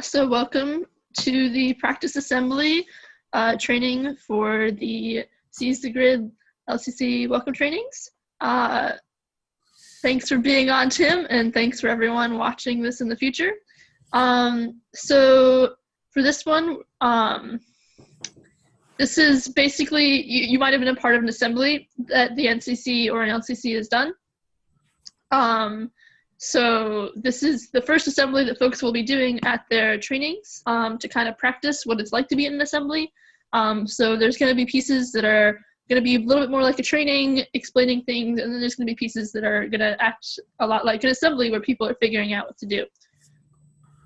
So welcome to the practice assembly training for the Seize the Grid LCC welcome trainings. Thanks for being on, Tim, and thanks for everyone watching this in the future. So for this one, this is basically, you might have been a part of an assembly that the NCC or an LCC has done. So this is the first assembly that folks will be doing at their trainings to kind of practice what it's like to be in an assembly. So there's going to be pieces that are going to be a little bit more like a training, explaining things, and then there's going to be pieces that are going to act a lot like an assembly where people are figuring out what to do.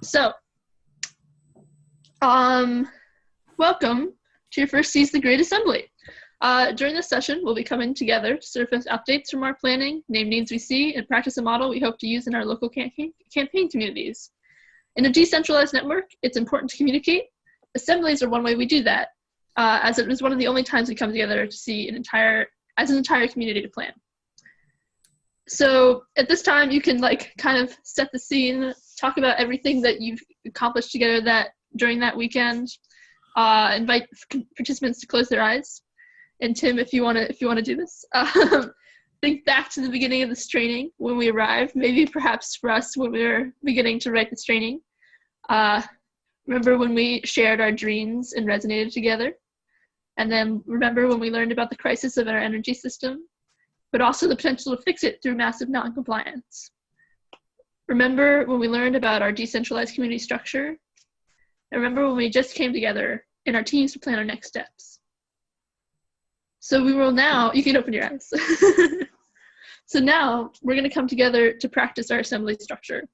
So, welcome to your first Seize the Grid assembly. During this session, we'll be coming together to surface updates from our planning, name needs we see, and practice a model we hope to use in our local campaign communities. In a decentralized network, it's important to communicate. Assemblies are one way we do that, as it is one of the only times we come together to see an entire community to plan. So at this time, you can kind of set the scene, talk about everything that you've accomplished together during that weekend, invite participants to close their eyes. And Tim, if you want to do this, think back to the beginning of this training when we arrived, maybe perhaps for us when we were beginning to write this training. Remember when we shared our dreams and resonated together? And then remember when we learned about the crisis of our energy system, but also the potential to fix it through massive non-compliance. Remember when we learned about our decentralized community structure? And remember when we just came together in our teams to plan our next steps? So we will now, you can open your eyes. So now we're going to come together to practice our assembly structure.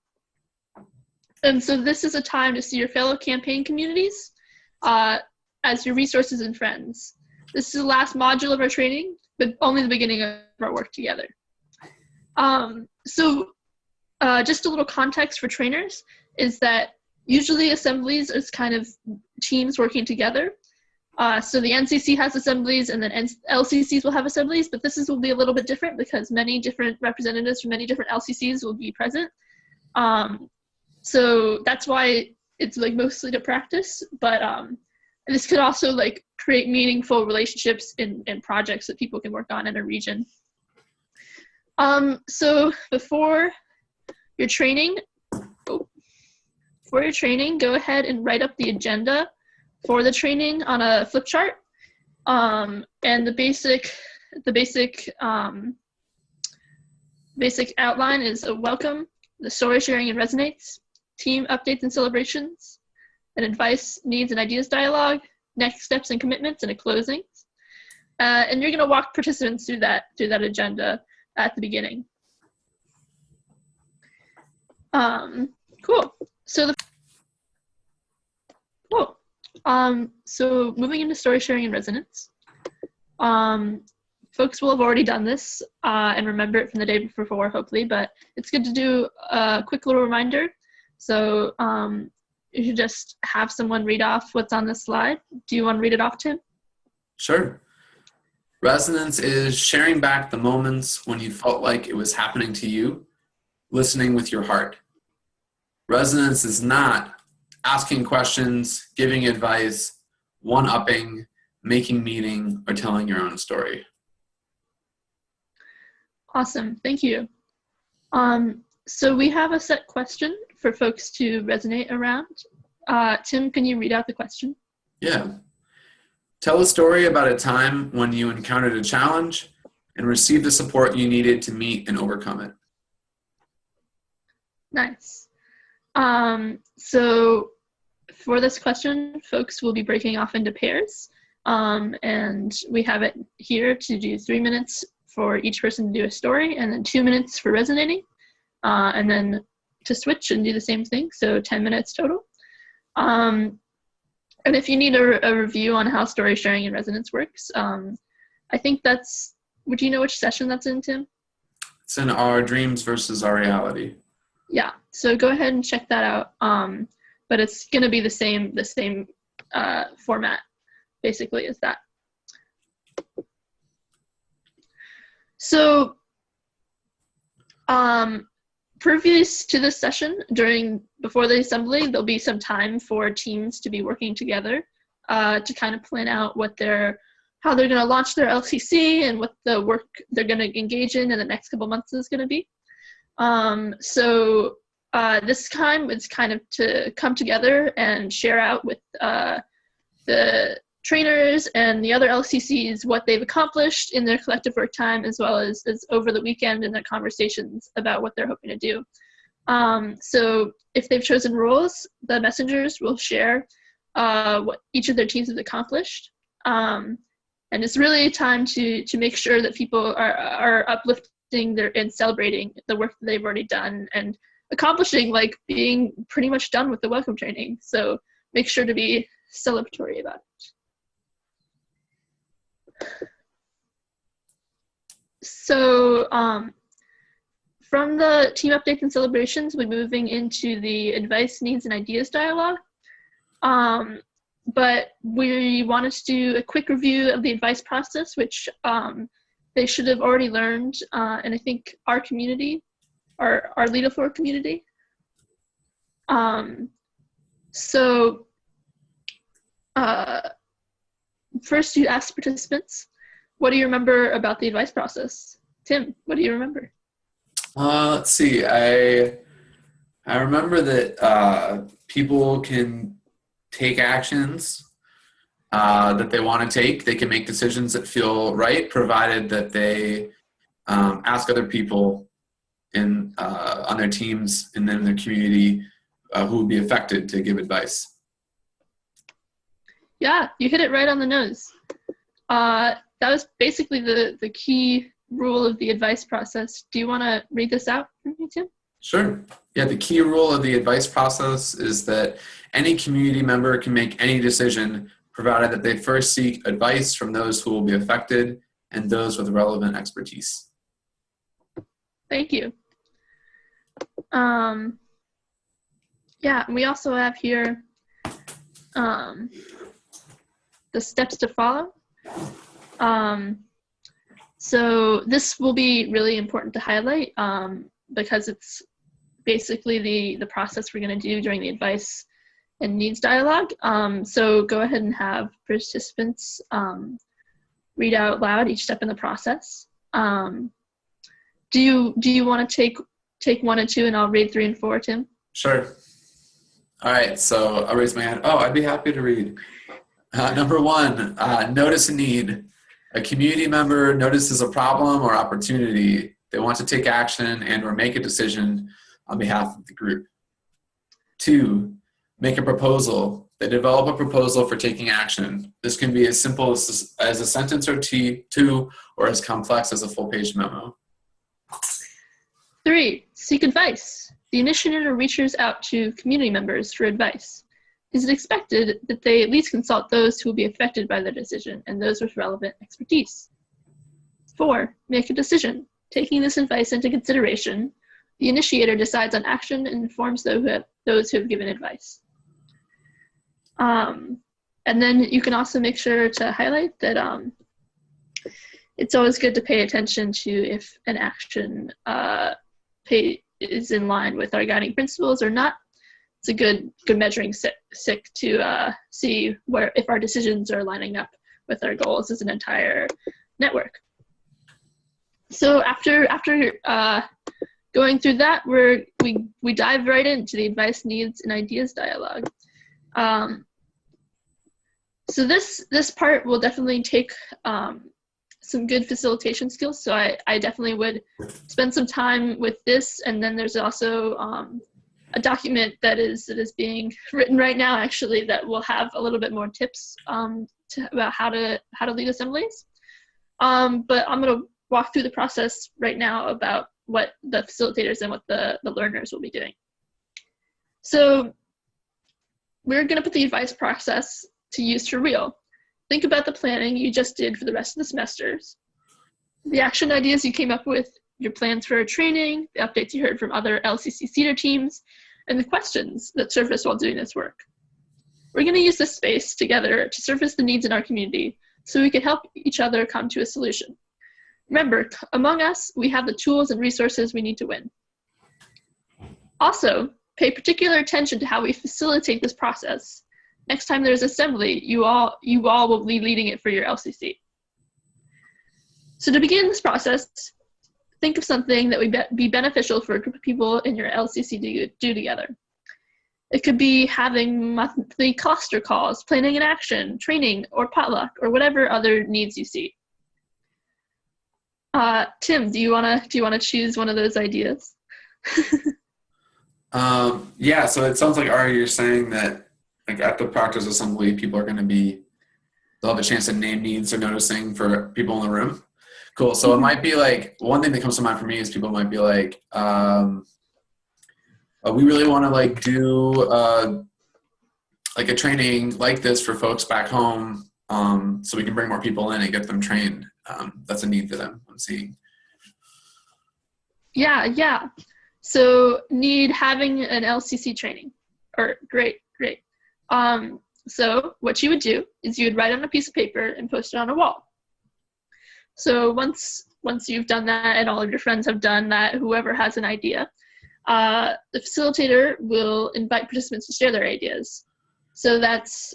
And so this is a time to see your fellow campaign communities as your resources and friends. This is the last module of our training, but only the beginning of our work together. Just a little context for trainers is that usually assemblies is kind of teams working together. So the NCC has assemblies and then LCCs will have assemblies, but will be a little bit different because many different representatives from many different LCCs will be present. So that's why it's mostly to practice, but this could also create meaningful relationships in projects that people can work on in a region. So before your training, go ahead and write up the agenda for the training on a flip chart, and the basic outline is a welcome, the story sharing and resonates, team updates and celebrations, an advice, needs and ideas dialogue, next steps and commitments, and a closing. And you're going to walk participants through that agenda at the beginning. Cool. So moving into story sharing and resonance, folks will have already done this and remember it from the day before, hopefully, but it's good to do a quick little reminder. So you should just have someone read off what's on this slide. Do you want to read it off, Tim? Sure. Resonance is sharing back the moments when you felt like it was happening to you, listening with your heart. Resonance is not asking questions, giving advice, one-upping, making meaning, or telling your own story. Awesome, thank you. So we have a set question for folks to resonate around. Tim, can you read out the question? Yeah. Tell a story about a time when you encountered a challenge and received the support you needed to meet and overcome it. Nice. So for this question, folks will be breaking off into pairs, and we have it here to do 3 minutes for each person to do a story, and then 2 minutes for resonating, and then to switch and do the same thing, so 10 minutes total. And if you need a review on how story sharing and resonance works, I think would you know which session that's in, Tim? It's in our dreams versus our reality. Yeah, so go ahead and check that out. But it's going to be the same format, basically, as that. So Previous to this session, before the assembly, there'll be some time for teams to be working together to kind of plan out how they're going to launch their LCC and what the work they're going to engage in the next couple months is going to be. This time it's kind of to come together and share out with the trainers and the other LCCs what they've accomplished in their collective work time, as well as over the weekend in their conversations about what they're hoping to do. So if they've chosen roles, the messengers will share what each of their teams has accomplished. And it's really a time to make sure that people are uplifting and celebrating the work that they've already done and accomplishing, like being pretty much done with the welcome training. So make sure to be celebratory about it. So from the team updates and celebrations, we're moving into the advice, needs, and ideas dialogue. But we wanted to do a quick review of the advice process, which they should have already learned, and I think our community, our Leader4 community. First, you ask participants, what do you remember about the advice process? Tim, what do you remember? Let's see. I remember that people can take actions that they want to take. They can make decisions that feel right, provided that they ask other people on their teams and then their community who would be affected to give advice. Yeah, you hit it right on the nose. That was basically the key rule of the advice process. Do you want to read this out for me, Tim? Sure. Yeah, the key rule of the advice process is that any community member can make any decision, provided that they first seek advice from those who will be affected and those with relevant expertise. Thank you. Yeah, and we also have here the steps to follow. So this will be really important to highlight because it's basically the process we're going to do during the advice and needs dialogue. So go ahead and have participants read out loud each step in the process. Do you want to take 1 and 2, and I'll read 3 and 4, Tim? Sure. All right, so I'll raise my hand. Oh, I'd be happy to read. Number 1, notice a need. A community member notices a problem or opportunity. They want to take action and or make a decision on behalf of the group. 2, make a proposal. They develop a proposal for taking action. This can be as simple as a sentence or two, or as complex as a full-page memo. 3, seek advice. The initiator reaches out to community members for advice. Is it expected that they at least consult those who will be affected by their decision and those with relevant expertise? 4, make a decision. Taking this advice into consideration, the initiator decides on action and informs those who have given advice. And then you can also make sure to highlight that it's always good to pay attention to if an action is in line with our guiding principles or not. It's a good measuring stick to see if our decisions are lining up with our goals as an entire network. So after going through that, we dive right into the advice, needs, and ideas dialogue. So this part will definitely take some good facilitation skills. So I definitely would spend some time with this, and then there's also a document that is being written right now, actually, that will have a little bit more tips about how to lead assemblies. But I'm going to walk through the process right now about what the facilitators and what the learners will be doing. So we're going to put the advice process to use for real. Think about the planning you just did for the rest of the semesters, the action ideas you came up with, your plans for training, the updates you heard from other LCC CEDAR teams, and the questions that surfaced while doing this work. We're going to use this space together to surface the needs in our community so we can help each other come to a solution. Remember, among us, we have the tools and resources we need to win. Also, pay particular attention to how we facilitate this process. Next time there's assembly, you all will be leading it for your LCC. So to begin this process, think of something that would be beneficial for a group of people in your LCC to do together. It could be having monthly cluster calls, planning an action, training, or potluck, or whatever other needs you see. Tim, do you wanna choose one of those ideas? Yeah, so it sounds like, Ari, you're saying that like at the practice assembly, people are going to they'll have a chance to name needs they're noticing for people in the room. Cool. So it might be like, one thing that comes to mind for me is people might be like, we really want to like do like a training like this for folks back home, so we can bring more people in and get them trained. That's a need that I'm seeing. Yeah. So need having an LCC training. Great. So what you would do is you would write on a piece of paper and post it on a wall. So once you've done that and all of your friends have done that, whoever has an idea, the facilitator will invite participants to share their ideas. So that's,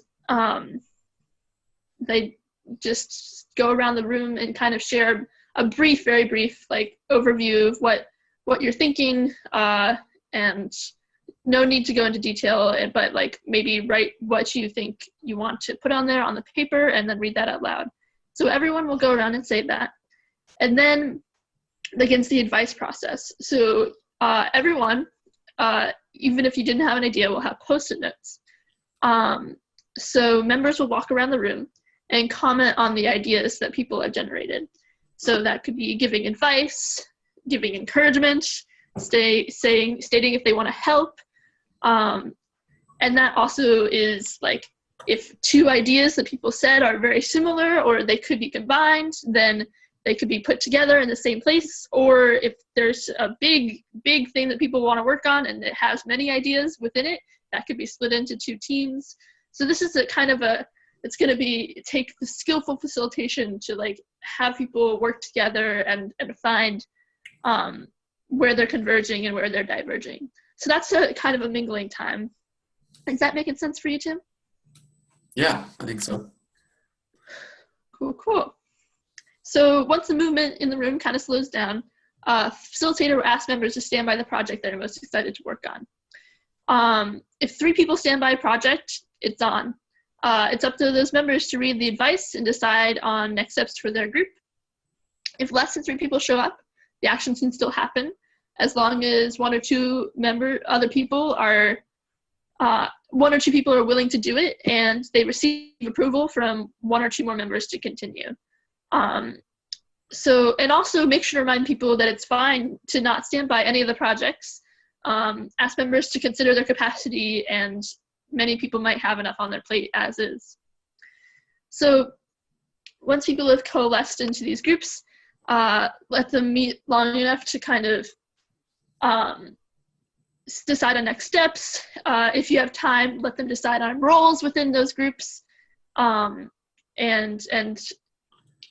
they just go around the room and kind of share a very brief, like overview of what you're thinking, and no need to go into detail, but like maybe write what you think you want to put on there on the paper and then read that out loud. So everyone will go around and say that. And then begins the advice process. So everyone, even if you didn't have an idea, will have Post-it notes. So members will walk around the room and comment on the ideas that people have generated. So that could be giving advice, giving encouragement, stating if they want to help. And that also is like, if two ideas that people said are very similar or they could be combined, then they could be put together in the same place. Or if there's a big thing that people want to work on and it has many ideas within it, that could be split into two teams. So this is it's going to take the skillful facilitation to like have people work together and find where they're converging and where they're diverging. So that's a kind of a mingling time. Is that making sense for you, Tim? Yeah, I think so. Cool. So once the movement in the room kind of slows down, facilitator will ask members to stand by the project they're most excited to work on. If 3 people stand by a project, it's on. It's up to those members to read the advice and decide on next steps for their group. If less than 3 people show up, the action can still happen, as long as 1 or 2 people are willing to do it and they receive approval from 1 or 2 more members to continue. And also make sure to remind people that it's fine to not stand by any of the projects. Ask members to consider their capacity, and many people might have enough on their plate as is. So once people have coalesced into these groups, let them meet long enough to kind of decide on next steps. If you have time, let them decide on roles within those groups, and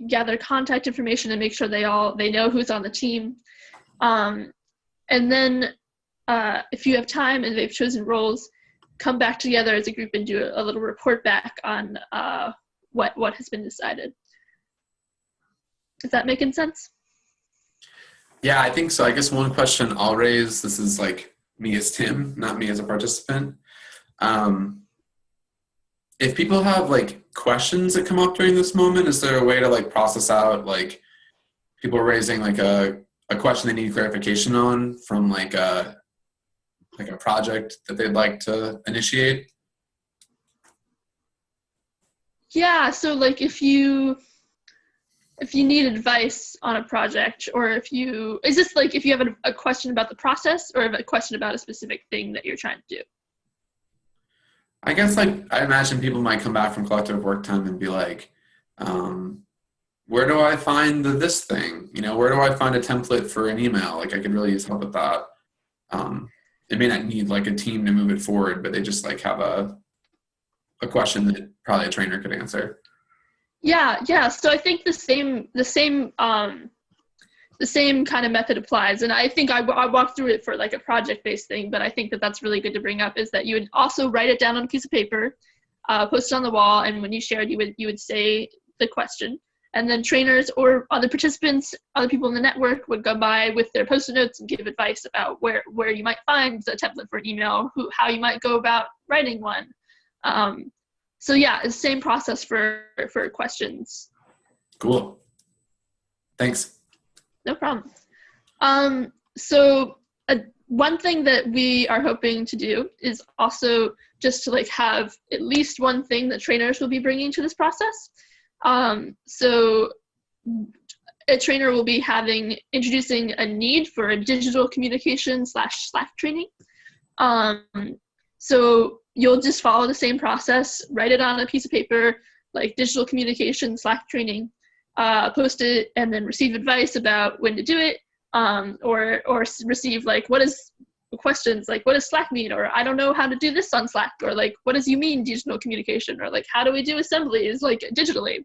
gather contact information and make sure they know who's on the team. And then if you have time and they've chosen roles, come back together as a group and do a little report back on what has been decided. Is that making sense? Yeah, I think so. I guess one question I'll raise, this is like me as Tim, not me as a participant. If people have like questions that come up during this moment, is there a way to like process out like people raising like a question they need clarification on from like a project that they'd like to initiate? Yeah, so like if you need advice on a project, or is this like if you have a question about the process or a question about a specific thing that you're trying to do? I guess like I imagine people might come back from collective work time and be like, where do I find this thing? Where do I find a template for an email? Like I could really use help with that. They may not need like a team to move it forward, but they just like have a question that probably a trainer could answer. Yeah. So I think the same the same kind of method applies. And I think I walked through it for like a project-based thing, but I think that that's really good to bring up, is that you would also write it down on a piece of paper, post it on the wall, and when you shared, you would say the question. And then trainers or other participants, other people in the network would go by with their Post-it notes and give advice about where you might find a template for an email, how you might go about writing one. So yeah, it's the same process for questions. Cool. Thanks. No problem. So one thing that we are hoping to do is also just to like have at least one thing that trainers will be bringing to this process. So a trainer will be introducing a need for a digital communication / Slack training. So you'll just follow the same process, write it on a piece of paper, like digital communication Slack training, post it, and then receive advice about when to do it, or receive like, what is questions like, what does Slack mean? Or I don't know how to do this on Slack, or like, what does you mean digital communication? Or like, how do we do assemblies like digitally?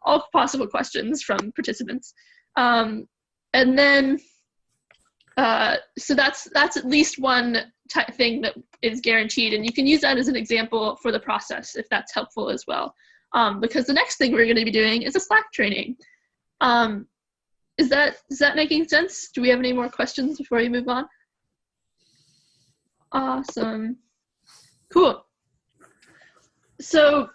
All possible questions from participants. And then, so that's at least one thing that is guaranteed, and you can use that as an example for the process if that's helpful as well. Because the next thing we're going to be doing is a Slack training. Is that making sense? Do we have any more questions before we move on? Awesome. Cool. So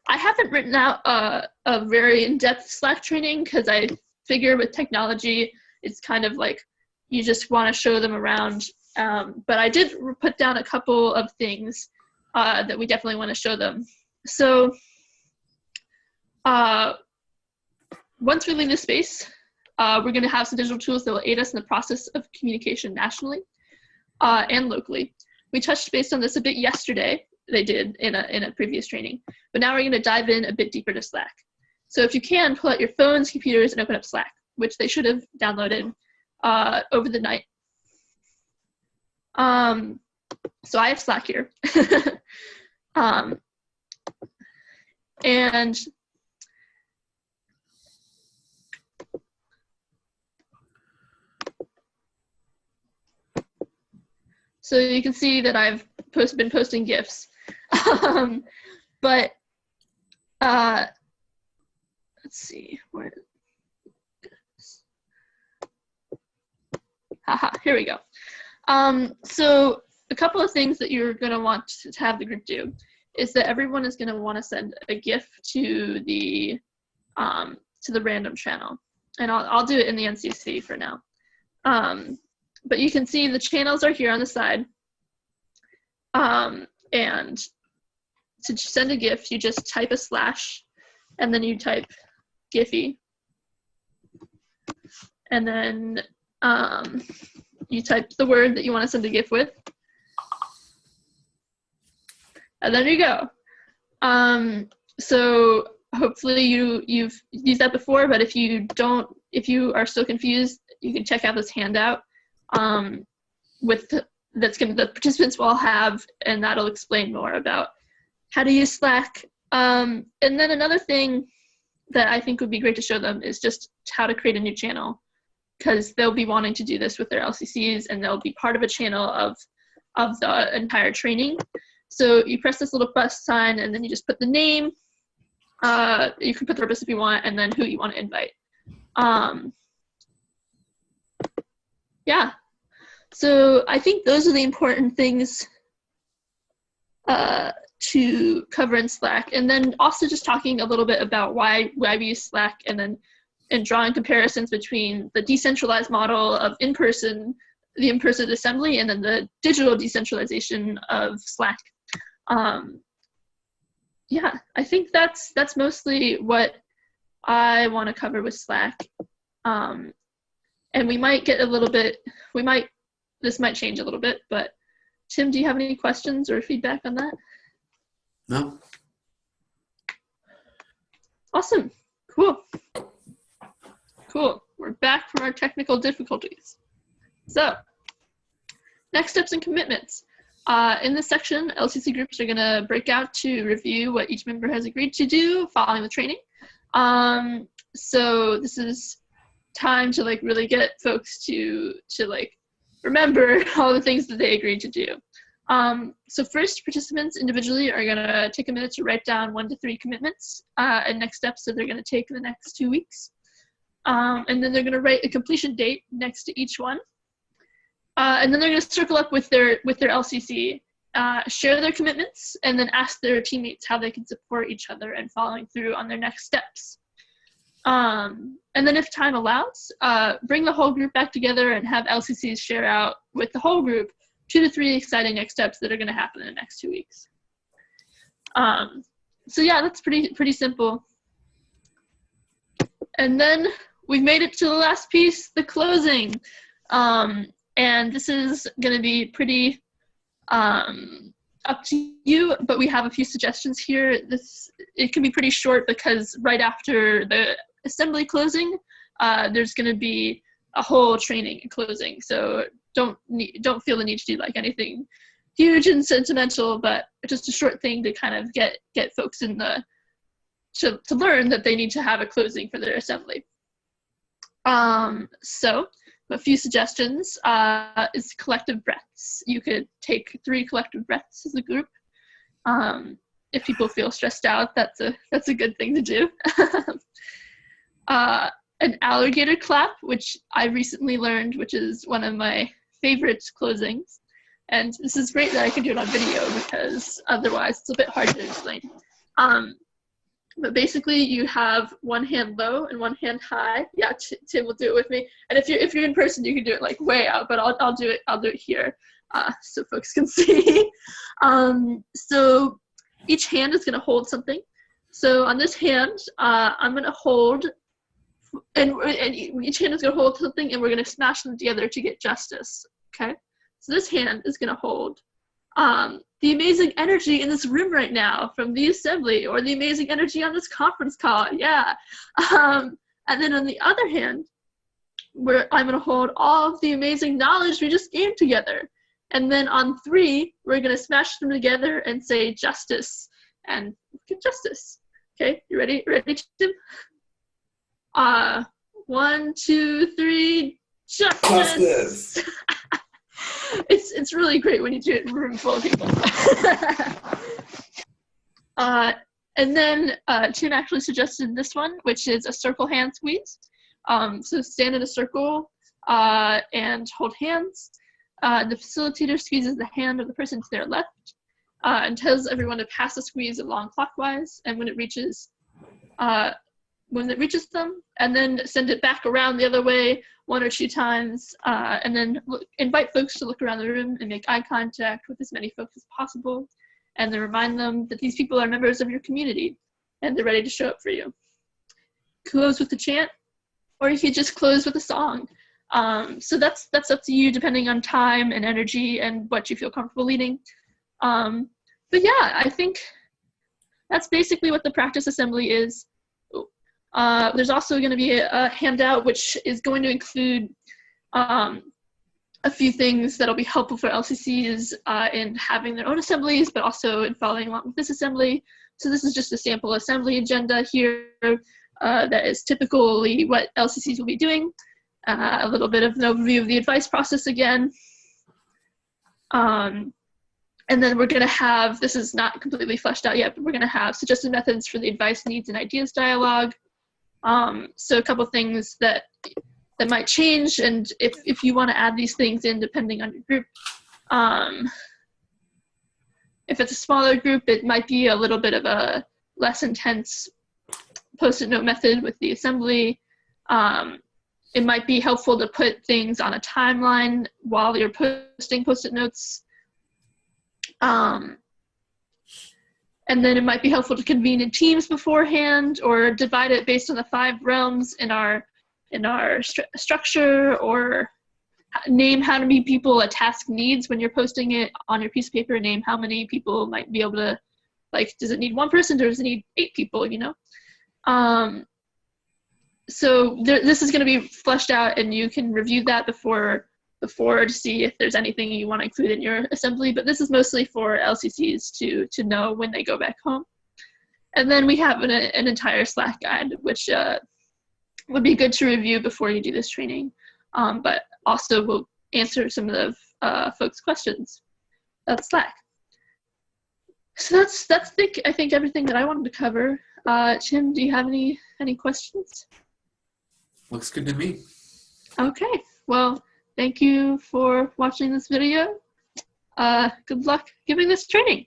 I haven't written out a very in-depth Slack training because I figure with technology, it's kind of like you just want to show them around. But I did put down a couple of things that we definitely want to show them. So once we leave this space, we're going to have some digital tools that will aid us in the process of communication nationally and locally. We touched base on this a bit yesterday. They did in a previous training, but now we're going to dive in a bit deeper to Slack. So if you can, pull out your phones, computers, and open up Slack, which they should have downloaded over the night. So I have Slack here. And so you can see that I've been posting GIFs. But let's see, where, haha, here we go. So a couple of things that you're going to want to have the group do is that everyone is going to want to send a GIF to the random channel, and I'll do it in the LCC for now. But you can see the channels are here on the side. And to send a GIF, you just type a slash, and then you type Giphy. And then you type the word that you want to send a GIF with. And there you go. So hopefully you've used that before, but if you are still confused, you can check out this handout the participants will all have, and that'll explain more about how to use Slack. And then another thing that I think would be great to show them is just how to create a new channel, because they'll be wanting to do this with their LCCs, and they'll be part of a channel of the entire training. So you press this little plus sign, and then you just put the name. You can put the purpose if you want, and then who you want to invite. Yeah. So I think those are the important things to cover in Slack, and then also just talking a little bit about why we use Slack, and drawing comparisons between the decentralized model of the in-person assembly, and then the digital decentralization of Slack. Yeah, I think that's mostly what I want to cover with Slack. And we might get a little bit, this might change a little bit, but Tim, do you have any questions or feedback on that? No. Awesome. Cool. Cool. We're back from our technical difficulties. So, next steps and commitments. In this section, LCC groups are going to break out to review what each member has agreed to do following the training. So this is time to like really get folks to like remember all the things that they agreed to do. So first, participants individually are gonna take a minute to write down 1 to 3 commitments and next steps that they're gonna take in the next 2 weeks. And then they're gonna write a completion date next to each one. And then they're gonna circle up with their LCC, share their commitments, and then ask their teammates how they can support each other and following through on their next steps. And then if time allows, bring the whole group back together and have LCCs share out with the whole group 2 to 3 exciting next steps that are going to happen in the next 2 weeks. So yeah, that's pretty simple. And then we've made it to the last piece, the closing. And this is going to be pretty up to you, but we have a few suggestions here. It can be pretty short because right after the assembly closing, there's going to be a whole training and closing. So don't feel the need to do like anything huge and sentimental, but just a short thing to kind of get folks in to learn that they need to have a closing for their assembly. So a few suggestions is collective breaths. You could take 3 collective breaths as a group. If people feel stressed out, that's a good thing to do. An alligator clap, which I recently learned, which is one of my favorite closings. And this is great that I can do it on video because otherwise it's a bit hard to explain. But basically you have one hand low and one hand high. Yeah, Tim will do it with me. And if you're in person, you can do it like way out, but I'll do it here so folks can see. So each hand is gonna hold something. So on this hand, I'm gonna hold, and each hand is gonna hold something, and we're gonna smash them together to get justice, okay? So this hand is gonna hold the amazing energy in this room right now from the assembly, or the amazing energy on this conference call, yeah. And then on the other hand, I'm gonna hold all of the amazing knowledge we just gained together. And then on 3, we're gonna smash them together and say justice, and get justice. Okay, you ready? Ready, Tim? 1, 2, 3, justice! It's really great when you do it in a room full of people. And then Tim actually suggested this one, which is a circle hand squeeze. So stand in a circle and hold hands. The facilitator squeezes the hand of the person to their left and tells everyone to pass the squeeze along clockwise, and when it reaches them, and then send it back around the other way 1 or 2 times, and then invite folks to look around the room and make eye contact with as many folks as possible, and then remind them that these people are members of your community and they're ready to show up for you. Close with a chant, or you could just close with a song. So that's up to you depending on time and energy and what you feel comfortable leading. But yeah, I think that's basically what the practice assembly is. There's also going to be a handout which is going to include a few things that'll be helpful for LCCs in having their own assemblies, but also in following along with this assembly. So this is just a sample assembly agenda here that is typically what LCCs will be doing. A little bit of an overview of the advice process again. And then we're going to have, this is not completely fleshed out yet, but we're going to have suggested methods for the advice, needs, and ideas dialogue. So a couple things that might change, and if you want to add these things in depending on your group. If it's a smaller group, it might be a little bit of a less intense post-it note method with the assembly. It might be helpful to put things on a timeline while you're posting post-it notes. And then it might be helpful to convene in teams beforehand, or divide it based on the 5 realms in our structure, or name how many people a task needs when you're posting it on your piece of paper. Name how many people might be able to, like, does it need 1 person or does it need 8 people, you know? So this is going to be fleshed out, and you can review that before to see if there's anything you want to include in your assembly, but this is mostly for LCCs to know when they go back home. And then we have an entire Slack guide, which would be good to review before you do this training, but also we'll answer some of the folks' questions of Slack. So that's I think everything that I wanted to cover. Tim, do you have any questions? Looks good to me. Okay, well, thank you for watching this video. Good luck giving this training.